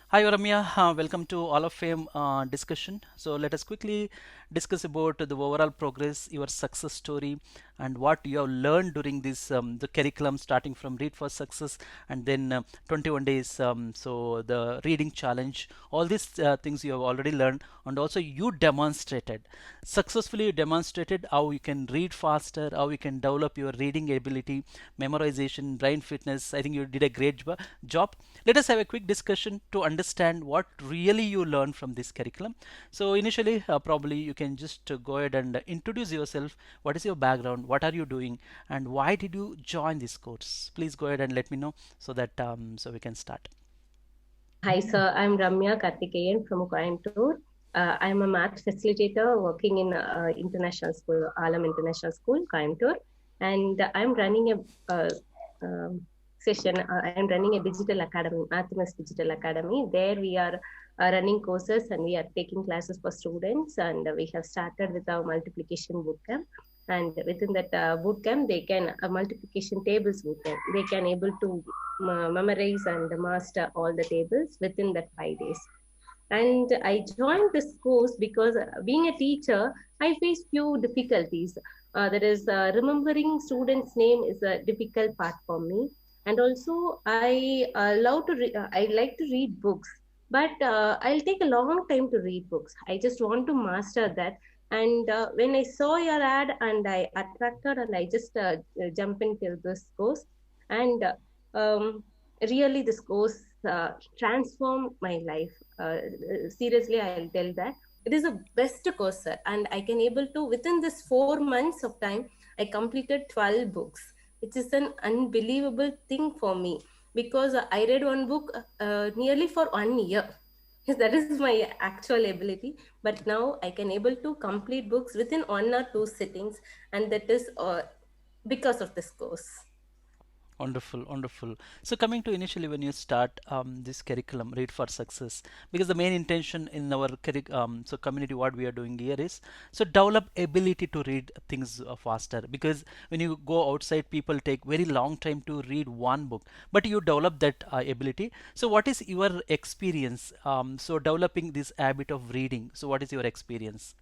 Hi Ramya, welcome to All of Fame discussion. So let us quickly discuss about the overall progress, your success story, and what you have learned during this the curriculum, starting from Read for Success, and then 21 days. So the reading challenge, all these things you have already learned, and also you demonstrated successfully. You demonstrated how you can read faster, how you can develop your reading ability, memorization, brain fitness. I think you did a great job. Let us have a quick discussion to understand what really you learned from this curriculum. So initially, probably you can just go ahead and introduce yourself. What is your background? What are you doing? And why did you join this course? Please go ahead and let me know so that so we can start. Hi, sir. I'm Ramya Karthikeyan from Coimbatore. I'm a math facilitator working in international school, Alam International School, Coimbatore, and I'm running a um, session. I'm running a digital academy, Mathmas Digital Academy. There we are running courses and we are taking classes for students. And we have started with our multiplication bootcamp. And within that bootcamp, they can multiplication tables bootcamp. They can able to memorize and master all the tables within that 5 days. And I joined this course because being a teacher, I face few difficulties. That is, remembering students' name is a difficult part for me. And also, I like to read books, but I'll take a long time to read books. I just want to master that. And when I saw your ad and I attracted and I just jump into this course, and really this course transformed my life. Seriously, I'll tell that it is a best course, sir, and I can able to within this 4 months of time I completed 12 books, which is an unbelievable thing for me because I read one book nearly for 1 year. That is my actual ability, but now I can able to complete books within 1 or 2 sittings, and that is because of this course. Wonderful, wonderful. So coming to initially when you start this curriculum, Read for Success, because the main intention in our so community, what we are doing here is so develop ability to read things faster. Because when you go outside, people take very long time to read one book, but you develop that ability. So what is your experience? So developing this habit of reading. So what is your experience?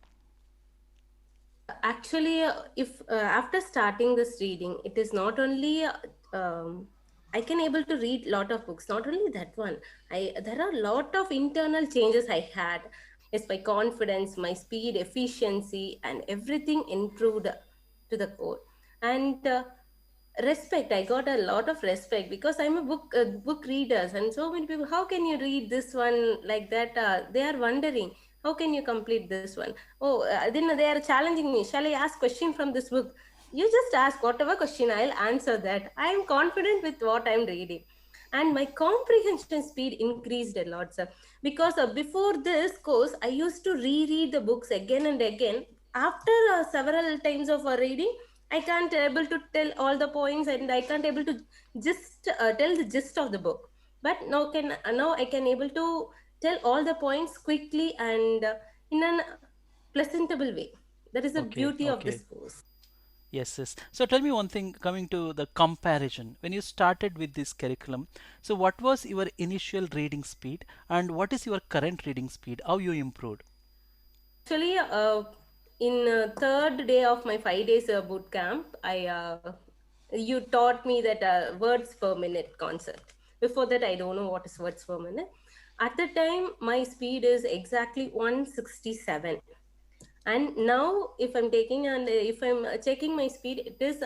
Actually, if after starting this reading, it is not only I can able to read lot of books. Not only that one, I there are a lot of internal changes I had. It's my confidence, my speed, efficiency, and everything improved to the core. And respect, I got a lot of respect because I'm a book readers, and so many people, how can you read this one like that? They are wondering, how can you complete this one? Oh, then they are challenging me, shall I ask question from this book? You just ask whatever question, I'll answer that. I am confident with what I'm reading, and my comprehension speed increased a lot, sir. Because before this course I used to reread the books again and again. After several times of reading, I can't able to tell all the points, and I can't able to just tell the gist of the book. But now I can able to tell all the points quickly and in an pleasantable way. That is the Okay, beauty of okay. this course. Yes, yes. So tell me one thing coming to the comparison. When you started with this curriculum, so what was your initial reading speed and what is your current reading speed? How you improved? Actually, in third day of my 5 days boot camp, I you taught me that words per minute concept. Before that, I don't know what is words per minute. At the time, my speed is exactly 167, and now if I'm taking and if I'm checking my speed, it is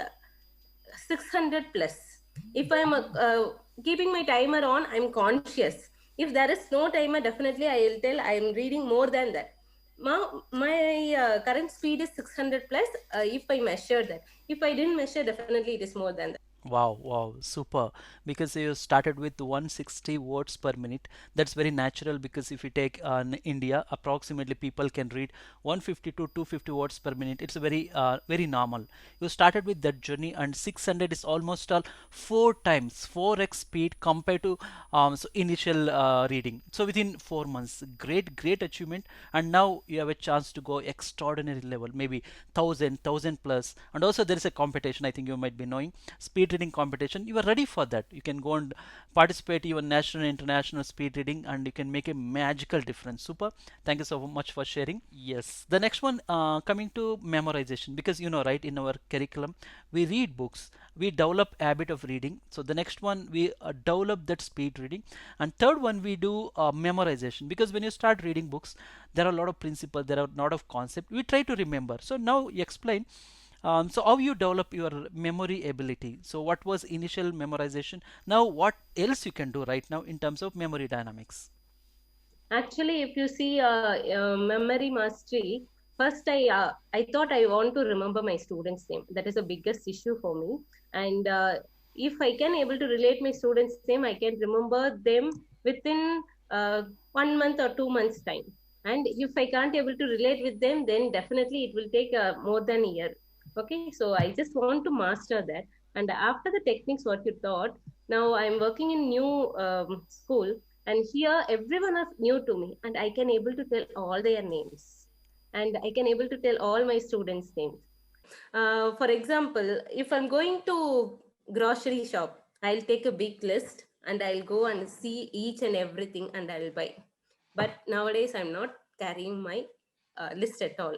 600 plus. If I'm keeping my timer on, I'm conscious. If there is no timer, definitely I'll tell I'm reading more than that. My current speed is 600 plus. If I measure that, if I didn't measure, definitely it is more than that. Wow, wow, super. Because you started with 160 words per minute. That's very natural because if you take in India, approximately people can read 150 to 250 words per minute. It's very, very normal. You started with that journey, and 600 is almost all four times, 4x speed compared to so initial reading. So within 4 months, great, great achievement. And now you have a chance to go extraordinary level, maybe thousand plus. And also there is a competition. I think you might be knowing speed reading competition, you are ready for that. You can go and participate even national and international speed reading, and you can make a magical difference. Super. Thank you so much for sharing. Yes. The next one, coming to memorization, because you know, right, in our curriculum, we read books, we develop habit of reading. So the next one, we develop that speed reading, and third one, we do memorization, because when you start reading books, there are a lot of principles, there are a lot of concepts we try to remember. So now you explain, so how you develop your memory ability. So what was initial memorization, now what else you can do right now in terms of memory dynamics? Actually, if you see memory mastery, first I thought I want to remember my students' name. That is the biggest issue for me. And if I can able to relate my students' name, I can remember them within 1 month or 2 months time. And if I can't able to relate with them, then definitely it will take more than a year. Okay, so I just want to master that. And after the techniques what you taught, now I'm working in new school, and here everyone is new to me, and I can able to tell all their names, and I can able to tell all my students names. For example, if I'm going to grocery shop, I'll take a big list and I'll go and see each and everything and I'll buy. But nowadays I'm not carrying my list at all.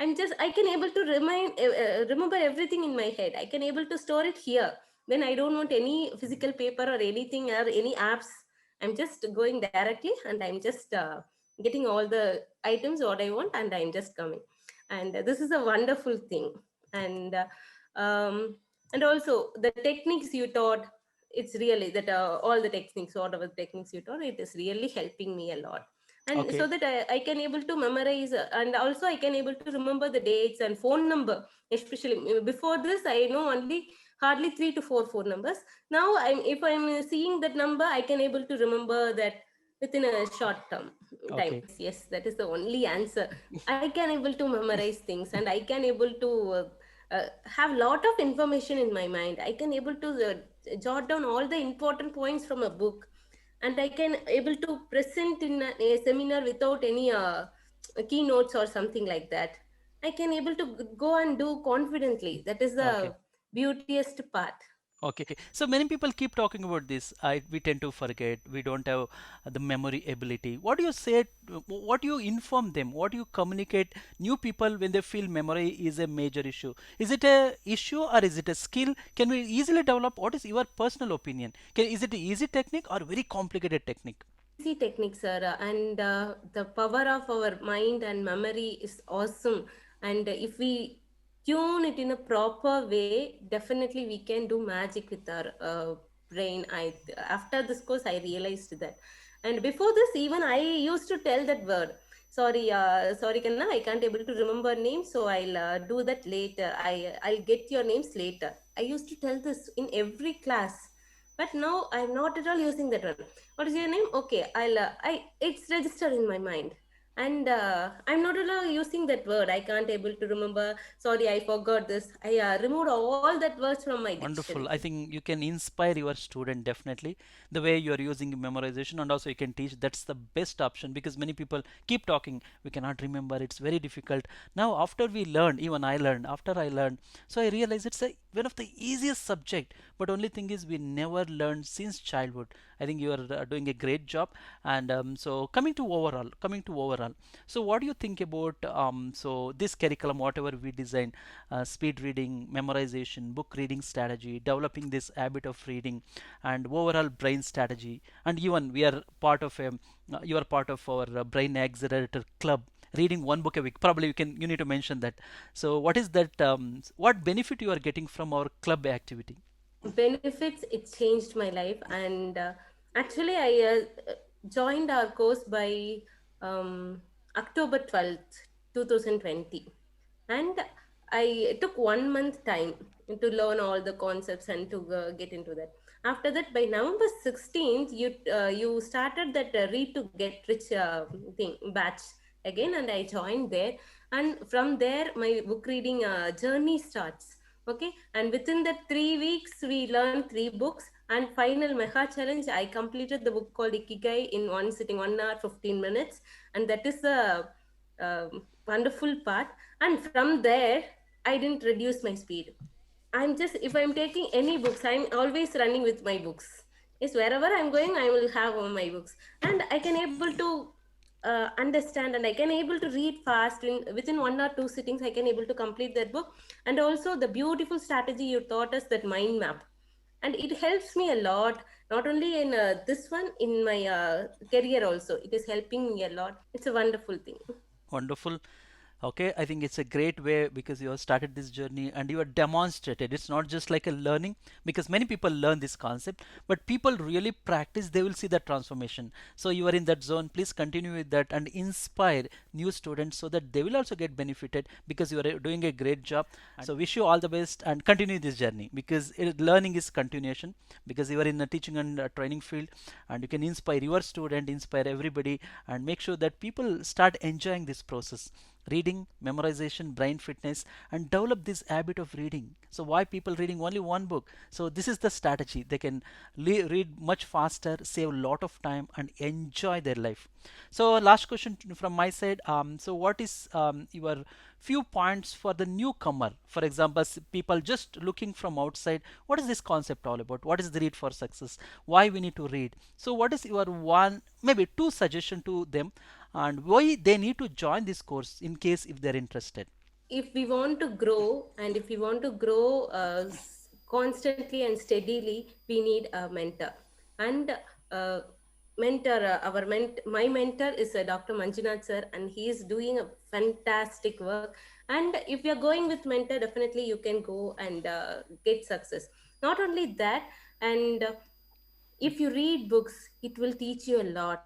I can able to remember everything in my head. I can able to store it here. Then I don't want any physical paper or anything or any apps. I'm just going directly and I'm just getting all the items what I want, and I'm just coming. And this is a wonderful thing. And um, and also the techniques you taught, it's really that all the techniques, whatever techniques you taught, it is really helping me a lot. And so Okay. that I can able to memorize, and also I can able to remember the dates and phone number. Especially before this, I know only hardly 3 to 4 phone numbers. Now if I'm seeing that number, I can able to remember that within a short term time. Okay. Yes, that is the only answer. I can able to memorize things, and I can able to have lot of information in my mind. I can able to jot down all the important points from a book, and I can able to present in a seminar without any keynotes or something like that. I can able to go and do confidently. That is the Okay. beautiest part. Okay. So many people keep talking about this. We tend to forget. We don't have the memory ability. What do you say? What do you inform them? What do you communicate new people when they feel memory is a major issue? Is it a issue or is it a skill? Can we easily develop? What is your personal opinion? Is it an easy technique or very complicated technique? Easy technique, sir, and the power of our mind and memory is awesome. And if we tune it in a proper way, definitely we can do magic with our brain. I After this course, I realized that. And before this, even I used to tell that word. Sorry, Kanna, I can't able to remember names, so I'll do that later. I'll get your names later. I used to tell this in every class, but now I'm not at all using that one. What is your name? Okay, I it's registered in my mind, and I'm not at all using that word. I can't able to remember. Sorry, I forgot this. I removed all that words from my dictionary. Wonderful. I think you can inspire your student definitely the way you are using memorization, and also you can teach. That's the best option, because many people keep talking. We cannot remember. It's very difficult. Now, after we learned, even I learned, after I learned, so I realized it's one of the easiest subject. But only thing is we never learned since childhood. I think you are doing a great job. And so coming to overall, so what do you think about so this curriculum, whatever we design, speed reading, memorization, book reading strategy, developing this habit of reading, and overall brain strategy, and even we are part of a you are part of our brain accelerator club, reading one book a week. Probably you need to mention that. So what is that? What benefit you are getting from our club activity? Benefits, it changed my life. And actually I joined our course by um, October 12th, 2020. And I took 1 month time to learn all the concepts and to get into that. After that, by November 16th, you started that read to get rich thing batch again, and I joined there. And from there, my book reading journey starts. Okay, and within that 3 weeks, we learned 3 books. And final mega challenge, I completed the book called Ikigai in one sitting, 1 hour 15 minutes, and that is the wonderful part. And from there, I didn't reduce my speed. I'm just, if I'm taking any books, I'm always running with my books. Yes, wherever I'm going, I will have all my books, and I can able to understand, and I can able to read fast in within 1 or 2 sittings. I can able to complete that book, and also the beautiful strategy you taught us, that mind map, and it helps me a lot. Not only in this one, in my career also, it is helping me a lot. It's a wonderful thing. Wonderful. Okay, I think it's a great way because you have started this journey and you have demonstrated. It's not just like a learning, because many people learn this concept, but people really practice, they will see that transformation. So you are in that zone. Please continue with that and inspire new students so that they will also get benefited, because you are doing a great job. So wish you all the best and continue this journey, because learning is continuation, because you are in the teaching and training field, and you can inspire your student, inspire everybody, and make sure that people start enjoying this process, reading, memorization, brain fitness, and develop this habit of reading. So why people reading only one book? So this is the strategy. They can read much faster, save a lot of time, and enjoy their life. So last question from my side. So what is your few points for the newcomer? For example, people just looking from outside, what is this concept all about? What is the read for success? Why we need to read? So what is your one, maybe two suggestion to them, and why they need to join this course in case if they're interested? If we want to grow, and if we want to grow constantly and steadily, we need a mentor. And uh, mentor my mentor is Dr. Manjunath sir, and he is doing a fantastic work. And if you're going with mentor, definitely you can go and get success. Not only that, and if you read books, it will teach you a lot.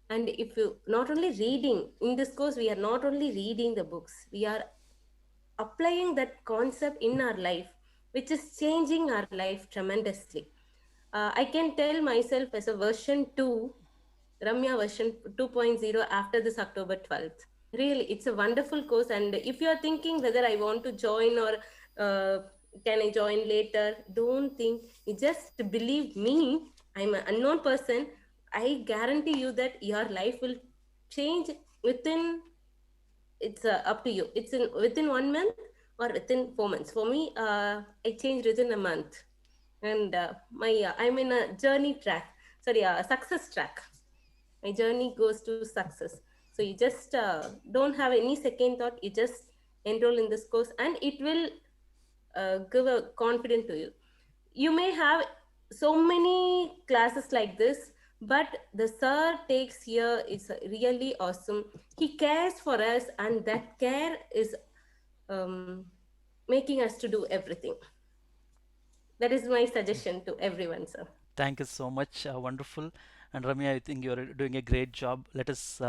And if you not only reading in this course, we are not only reading the books, we are applying that concept in our life, which is changing our life tremendously. I can tell myself as a version 2, Ramya version 2.0, after this October 12th. Really, it's a wonderful course. And if you are thinking whether I want to join, or uh, can I join later, don't think. You just believe me. I'm an unknown person. I guarantee you that your life will change within, it's up to you. It's in within 1 month or within 4 months. For me, I changed within a month, and my I'm in a journey track. Sorry, a success track. My journey goes to success. So you just don't have any second thought. You just enroll in this course, and it will give a confidence to you. You may have so many classes like this, but the sir takes here is really awesome. He cares for us, and that care is um, making us to do everything. That is my suggestion to everyone, sir. Thank you so much. Wonderful. And Ramya, I think you're doing a great job. Let us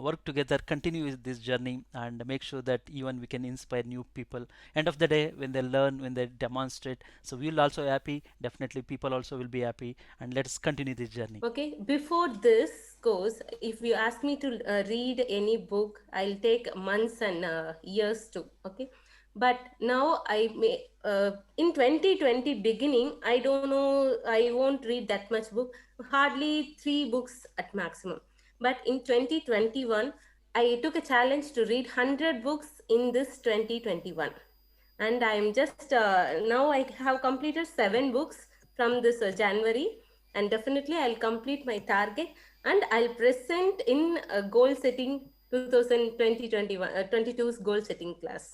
work together, continue with this journey, and make sure that even we can inspire new people. End of the day, when they learn, when they demonstrate, so we'll also happy. Definitely, people also will be happy. And let's continue this journey. Okay, before this course, if you ask me to read any book, I'll take months and years too. Okay, but now I may in 2020 beginning, I don't know, I won't read that much book, hardly 3 books at maximum. But in 2021, I took a challenge to read 100 books in this 2021, and I'm just now I have completed 7 books from this January, and definitely I'll complete my target, and I'll present in a goal setting 2020 22's goal setting class.